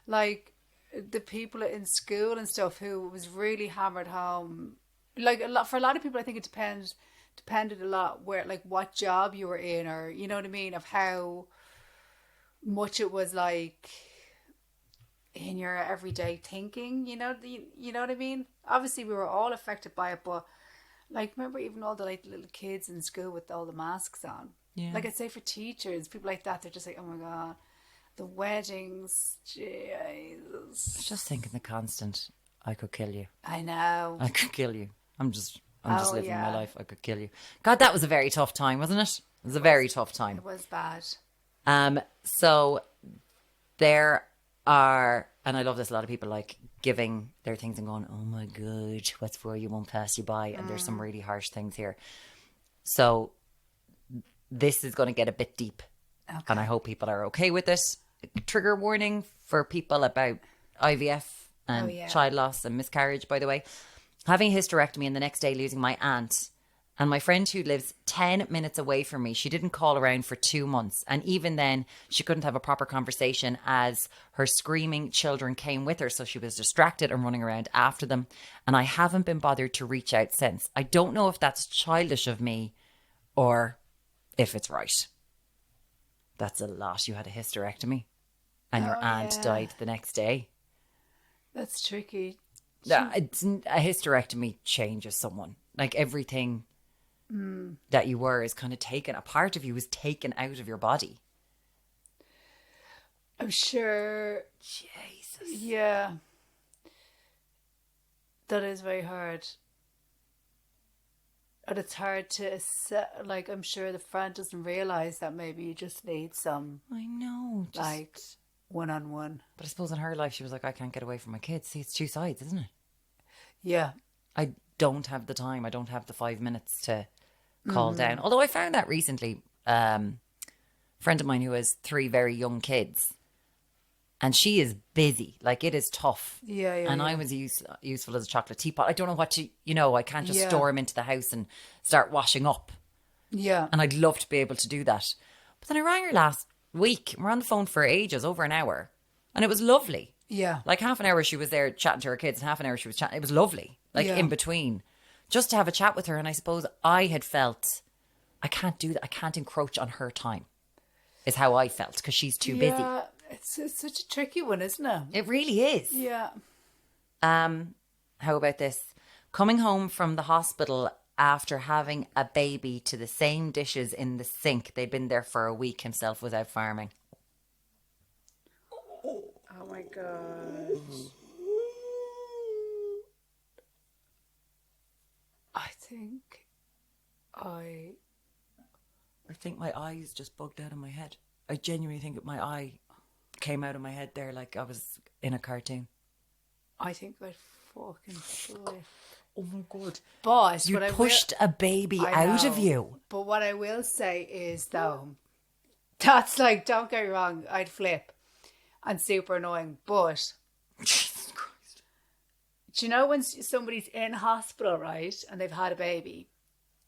like the people in school and stuff who was really hammered home. Like for a lot of people, I think it depended a lot where, like, what job you were in, or you know what I mean, of how much it was like in your everyday thinking. You know what I mean. Obviously, we were all affected by it, but like, remember even all the like little kids in school with all the masks on. Yeah. Like, I'd say for teachers, people like that, they're just like, oh my God, the weddings, Jesus. Just thinking the constant, I could kill you. I know. I could kill you. I'm just Oh, living yeah. my life. I could kill you. God, that was a very tough time, wasn't it? It was a very tough time. It was bad. So there are, and I love this, a lot of people like giving their things and going, oh my God, what's for you won't pass you by. And there's some really harsh things here. So this is going to get a bit deep. Okay. And I hope people are okay with this. Trigger warning for people about IVF and child loss and miscarriage, by the way. Having a hysterectomy and the next day losing my aunt and my friend who lives 10 minutes away from me. She didn't call around for 2 months. And even then, she couldn't have a proper conversation as her screaming children came with her. So she was distracted and running around after them. And I haven't been bothered to reach out since. I don't know if that's childish of me or if it's right. That's a lot. You had a hysterectomy and your aunt died the next day. That's tricky. A hysterectomy changes someone. Like everything that you were is kind of taken. A part of you is taken out of your body. I'm sure. Jesus. Yeah. That is very hard. And it's hard to, like, I'm sure the friend doesn't realise that maybe you just need some, I know. like, one-on-one. But I suppose in her life, she was like, I can't get away from my kids. See, it's two sides, isn't it? Yeah. I don't have the time. I don't have the 5 minutes to call down. Although I found that recently. A friend of mine who has 3 very young kids. And she is busy. Like, it is tough. Yeah. And I was useful as a chocolate teapot. I don't know what to, I can't just store him into the house and start washing up. Yeah. And I'd love to be able to do that. But then I rang her last week. We're on the phone for ages, over an hour. And it was lovely. Yeah. Like half an hour she was there chatting to her kids and half an hour she was chatting. It was lovely. Like in between. Just to have a chat with her. And I suppose I had felt I can't do that. I can't encroach on her time, is how I felt, because she's too busy. Yeah, it's such a tricky one, isn't it? It really is. Yeah. How about this? Coming home from the hospital after having a baby to the same dishes in the sink. They'd been there for a week. Himself was out farming. Oh my God. I think my eyes just bugged out of my head. I genuinely think that my eye came out of my head there like I was in a cartoon. I think I'd fucking flip. Oh my God. But You pushed a baby out of you. But what I will say is, though, that's like, don't get me wrong, I'd flip and super annoying. But Jesus Christ. do you know when somebody's in hospital, right, and they've had a baby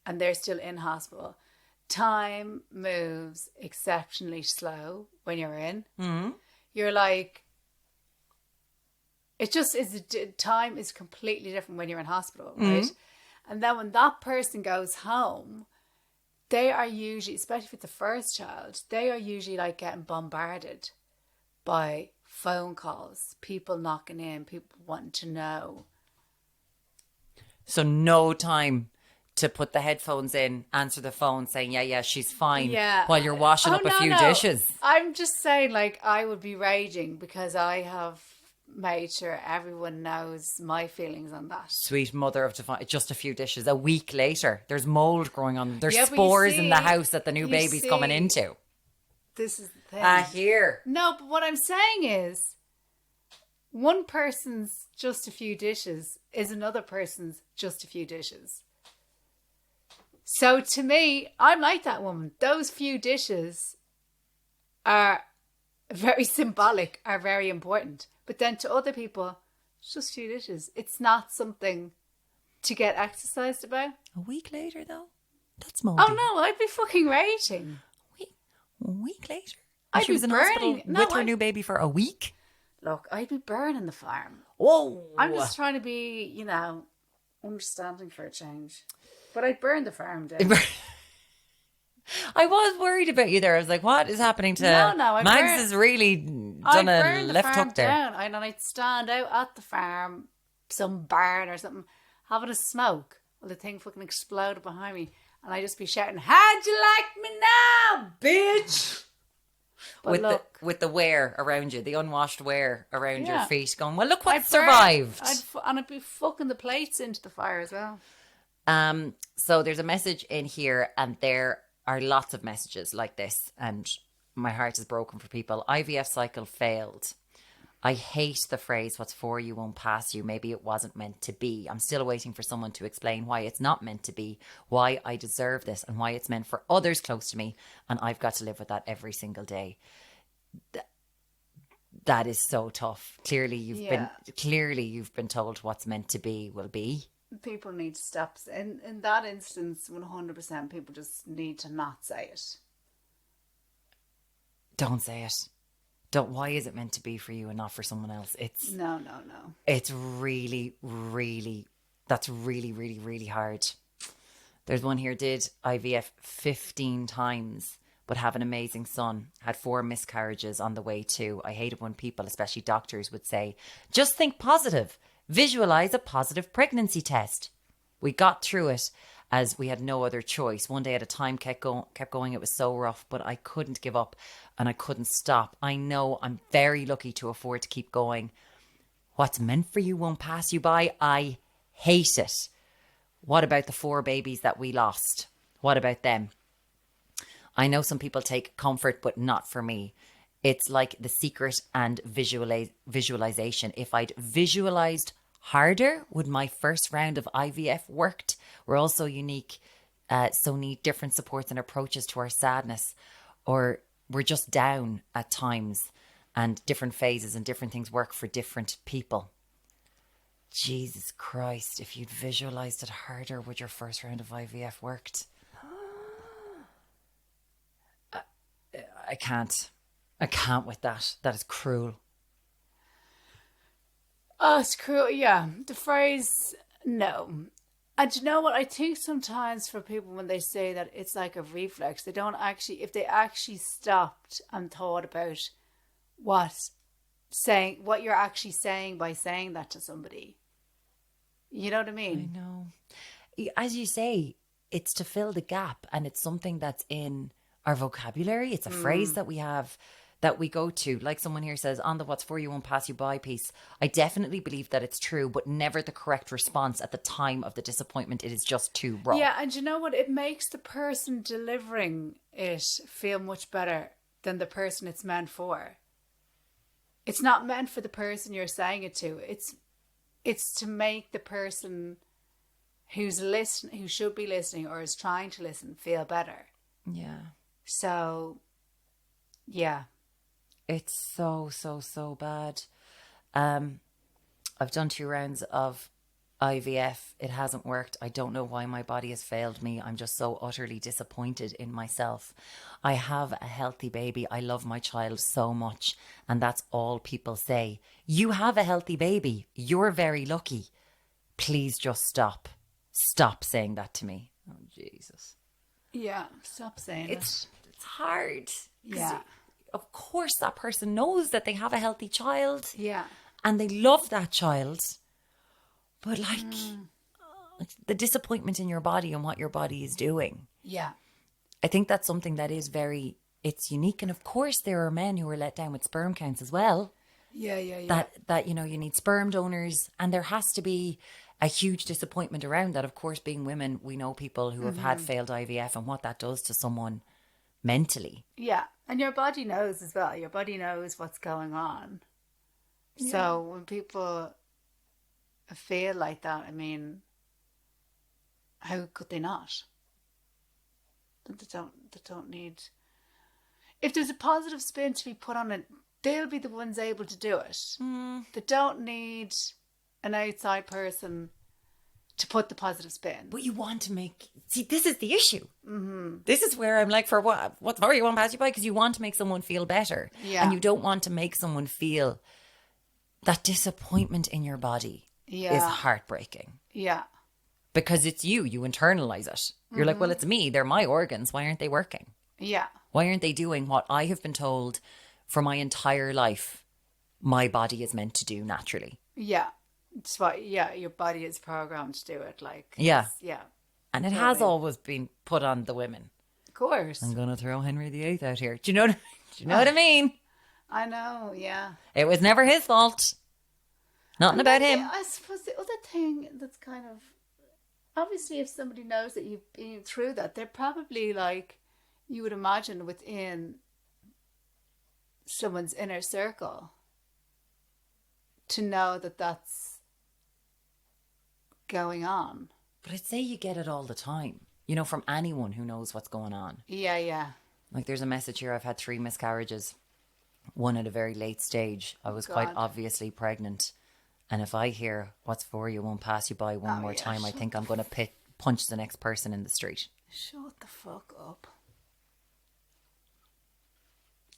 and they're still in hospital, time moves exceptionally slow when you're in. Mm-hmm. You're like, it just is, time is completely different when you're in hospital, right? Mm-hmm. And then when that person goes home, they are usually, especially with the first child, they are usually like getting bombarded by phone calls, people knocking in, people wanting to know. So no time to put the headphones in, answer the phone, saying, yeah, she's fine, while you're washing up a few dishes. I'm just saying, like, I would be raging because I have made sure everyone knows my feelings on that. Sweet mother of divine, just a few dishes. A week later, there's mold growing on. There's spores in the house that the new baby's coming into. This is the thing. Here. No, but what I'm saying is, one person's just a few dishes is another person's just a few dishes. So to me, I'm like that woman. Those few dishes are very symbolic, are very important. But then to other people, it's just a few dishes. It's not something to get exercised about. A week later, though? That's moldy. Oh no, I'd be fucking raging. A week later? She was in hospital with her new baby for a week? Look, I'd be burning the farm. Whoa! I'm just trying to be, understanding for a change. But I'd burn the farm down. I was worried about you there. I was like, what is happening to... No, Mags has really done a left hook there. And I'd stand out at the farm, some barn or something, having a smoke. Well, the thing fucking exploded behind me. And I'd just be shouting, how'd you like me now, bitch? But with the wear around you, the unwashed wear around your feet, going, well, look what survived. I'd be fucking the plates into the fire as well. So there's a message in here, and there are lots of messages like this, and my heart is broken for people. IVF cycle failed. I hate the phrase, what's for you won't pass you. Maybe it wasn't meant to be. I'm still waiting for someone to explain why it's not meant to be, why I deserve this, and why it's meant for others close to me, and I've got to live with that every single day. That is so tough. Clearly you've been told what's meant to be will be. People need to stop. In that instance, 100%, people just need to not say it. Don't say it. Don't. Why is it meant to be for you and not for someone else? It's no. It's really, really. That's really, really, really hard. There's one here. Did IVF 15 times, but have an amazing son. Had 4 miscarriages on the way too. I hate it when people, especially doctors, would say, "Just think positive. Visualize a positive pregnancy test." We got through it as we had no other choice. One day at a time, kept going. It was so rough, but I couldn't give up and I couldn't stop. I know I'm very lucky to afford to keep going. What's meant for you won't pass you by. I hate it. What about the 4 babies that we lost? What about them? I know some people take comfort, but not for me. It's like The Secret and visualization. If I'd visualized harder, would my first round of IVF worked? We're all so unique, so need different supports and approaches to our sadness, or we're just down at times, and different phases and different things work for different people. Jesus Christ, if you'd visualized it harder, would your first round of IVF worked? I can't with that. That is cruel. Oh, it's cruel. Yeah. The phrase, no. And you know what? I think sometimes for people when they say that it's like a reflex, they don't actually, if they actually stopped and thought about what what you're actually saying by saying that to somebody. You know what I I mean? know. As you say, it's to fill the gap, and it's something that's in our vocabulary. It's a phrase that we have, that we go to. Like someone here says, on the "what's for you won't pass you by" piece. I definitely believe that it's true, but never the correct response at the time of the disappointment. It is just too raw. Yeah, and you know what? It makes the person delivering it feel much better than the person it's meant for. It's not meant for the person you're saying it to. It's to make the person who should be listening or is trying to listen, feel better. Yeah. So, yeah. It's so, so, so bad. I've done 2 rounds of IVF. It hasn't worked. I don't know why my body has failed me. I'm just so utterly disappointed in myself. I have a healthy baby. I love my child so much. And that's all people say. You have a healthy baby. You're very lucky. Please just stop. Stop saying that to me. Oh, Jesus. Yeah, stop saying It's hard. 'Cause Yeah. Of course, that person knows that they have a healthy child. Yeah. And they love that child. But like the disappointment in your body and what your body is doing. Yeah. I think that's something that is it's unique. And of course there are men who are let down with sperm counts as well. Yeah, yeah, yeah. That you need sperm donors, and there has to be a huge disappointment around that. Of course, being women, we know people who have had failed IVF and what that does to someone mentally. Yeah. And your body knows as well. Your body knows what's going on. Yeah. So when people feel like that, I mean, how could they not? They don't need. If there's a positive spin to be put on it, they'll be the ones able to do it. They don't need an outside person to put the positive spin. But you want to see, this is the issue. This is where I'm like, for what's more, you won't pass you by, because you want to make someone feel better. Yeah. And you don't want to make someone feel that disappointment in your body is heartbreaking. Yeah. Because it's you internalize it. You're like, well, it's me. They're my organs. Why aren't they working? Yeah. Why aren't they doing what I have been told for my entire life my body is meant to do naturally? Yeah. It's what, your body is programmed to do it. Like, yeah. Yeah. And it has always been put on the women. Of course. I'm going to throw Henry VIII out here. Do you know what I mean? I know, yeah. It was never his fault. Nothing about him. I suppose the other thing that's kind of, obviously if somebody knows that you've been through that, they're probably like, you would imagine within someone's inner circle to know that that's going on. But I'd say you get it all the time, from anyone who knows what's going on. Yeah, yeah. Like there's a message here, I've had 3 miscarriages, one at a very late stage. I was quite obviously pregnant. And if I hear what's for you won't pass you by one more time, I think I'm going to punch the next person in the street. Shut the fuck up.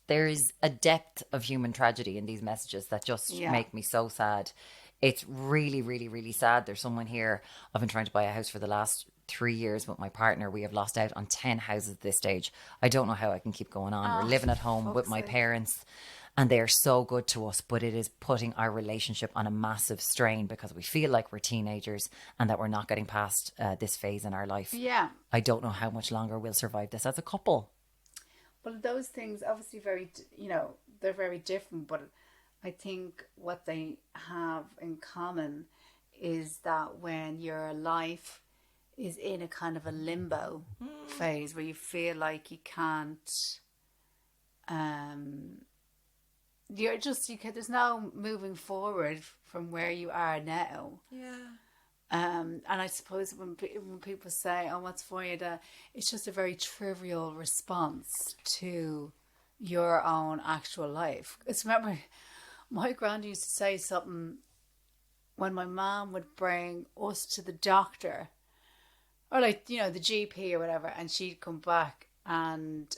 There is a depth of human tragedy in these messages that just make me so sad. It's really, really, really sad. There's someone here, I've been trying to buy a house for the last 3 years with my partner. We have lost out on 10 houses at this stage. I don't know how I can keep going on. We're living at home with my parents and they are so good to us, but it is putting our relationship on a massive strain because we feel like we're teenagers and that we're not getting past this phase in our life. Yeah. I don't know how much longer we'll survive this as a couple. Well, those things obviously they're very different, but I think what they have in common is that when your life is in a kind of a limbo phase where you feel like you can't, there's no moving forward from where you are now. Yeah. And I suppose when people say, "Oh, what's for you?" it's just a very trivial response to your own actual life. Because remember, my granddad used to say something when my mom would bring us to the doctor, or the GP or whatever, and she'd come back and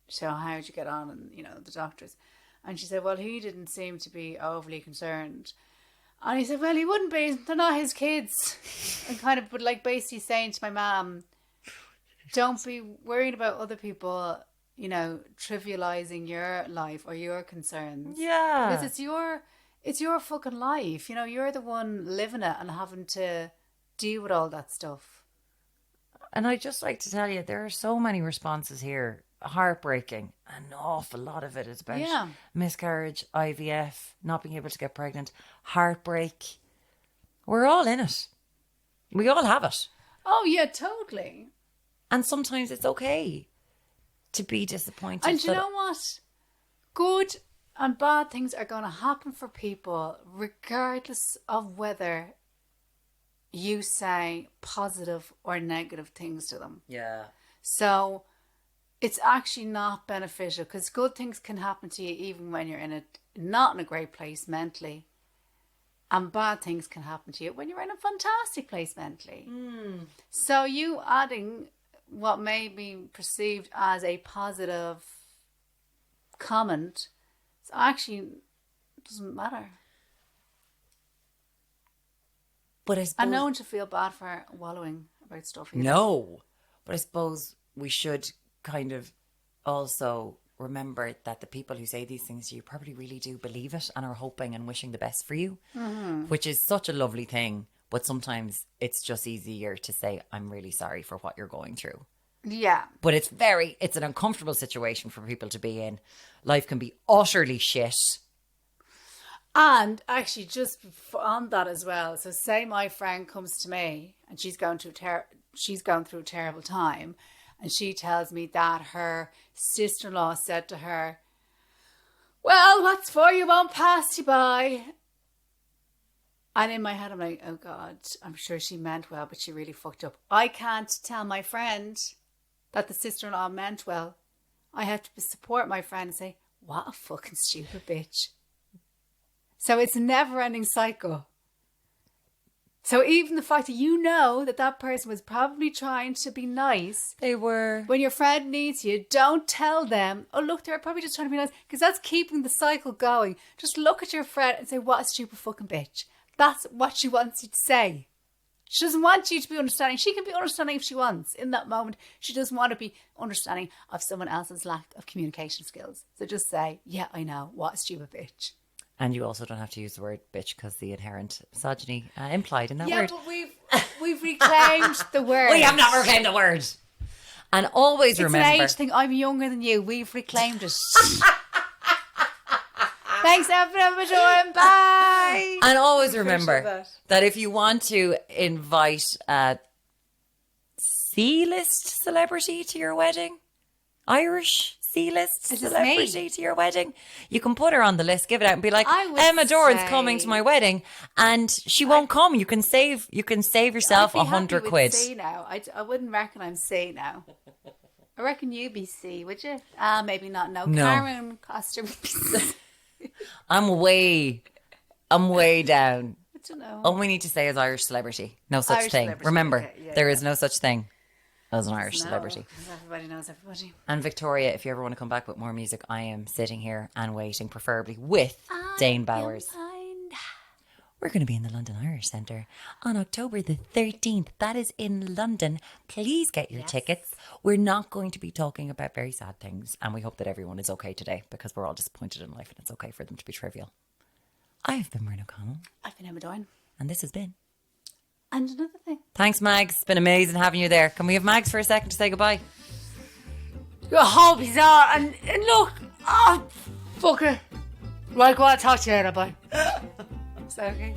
so how'd you get on, and the doctors, and she said, well, he didn't seem to be overly concerned. And he said, well, he wouldn't be. They're not his kids. And kind of, but like basically saying to my mum, don't be worried about other people, you know, trivializing your life or your concerns. Yeah. Because it's your fucking life. You know, you're the one living it and having to deal with all that stuff. And I'd just like to tell you, there are so many responses here. Heartbreaking. An awful lot of it is about miscarriage, IVF, not being able to get pregnant, heartbreak. We're all in it. We all have it. Oh, yeah, totally. And sometimes it's okay to be disappointed. And you know what? Good and bad things are going to happen for people regardless of whether you say positive or negative things to them. Yeah. So it's actually not beneficial because good things can happen to you even when you're not in a great place mentally. And bad things can happen to you when you're in a fantastic place mentally. So you adding what may be perceived as a positive comment, it actually doesn't matter. But I suppose... And no one should feel bad for wallowing about stuff either. No. But I suppose we should kind of also remember that the people who say these things to you probably really do believe it and are hoping and wishing the best for you, which is such a lovely thing. But sometimes it's just easier to say, I'm really sorry for what you're going through. Yeah. But it's an uncomfortable situation for people to be in. Life can be utterly shit. And actually, just on that as well. So, say my friend comes to me and she's going through a terrible time, and she tells me that her sister-in-law said to her, "Well, what's for you won't pass you by." And in my head, I'm like, "Oh God, I'm sure she meant well, but she really fucked up." I can't tell my friend that the sister-in-law meant well. I have to support my friend and say, "What a fucking stupid bitch." So it's a never-ending cycle. So even the fact that you know that person was probably trying to be nice. They were. When your friend needs you, don't tell them, "Oh, look, they're probably just trying to be nice." Because that's keeping the cycle going. Just look at your friend and say, "What a stupid fucking bitch." That's what she wants you to say. She doesn't want you to be understanding. She can be understanding if she wants. In that moment, she doesn't want to be understanding of someone else's lack of communication skills. So just say, "Yeah, I know. What a stupid bitch." And you also don't have to use the word bitch because the inherent misogyny implied in that Yeah, word. but we've reclaimed the word. We have not reclaimed the word. And always remember... It's an age thing. I'm younger than you. We've reclaimed it. Thanks, everyone, for joining. Bye. And always remember that if you want to invite a C-list celebrity to your wedding, Irish C-list celebrity to your wedding, you can put her on the list, give it out and be like, Emma Doran's coming to my wedding, and she won't come. You can save yourself 100 quid. C now. I wouldn't reckon I'm C now. I reckon you'd be C, would you? Maybe not. No. Karen Coster would be C. I'm way down. I don't know. All we need to say is Irish celebrity. No such Irish thing. celebrity. Remember, Okay, there is no such thing as an Irish No, celebrity. 'cause everybody knows everybody. And Victoria, if you ever want to come back with more music, I am sitting here and waiting, preferably with Dane Bowers. We're going to be in the London Irish Centre on October the 13th. That is in London. Please get your tickets. We're not going to be talking about very sad things, and we hope that everyone is okay today because we're all disappointed in life and it's okay for them to be trivial. I have been Maureen O'Connell. I've been Emma Doyne. And this has been... And another thing. Thanks, Mags. It's been amazing having you there. Can we have Mags for a second to say goodbye? I hope he's out. And look, fucker. Right, go on, talk to you later, bye. Is that okay?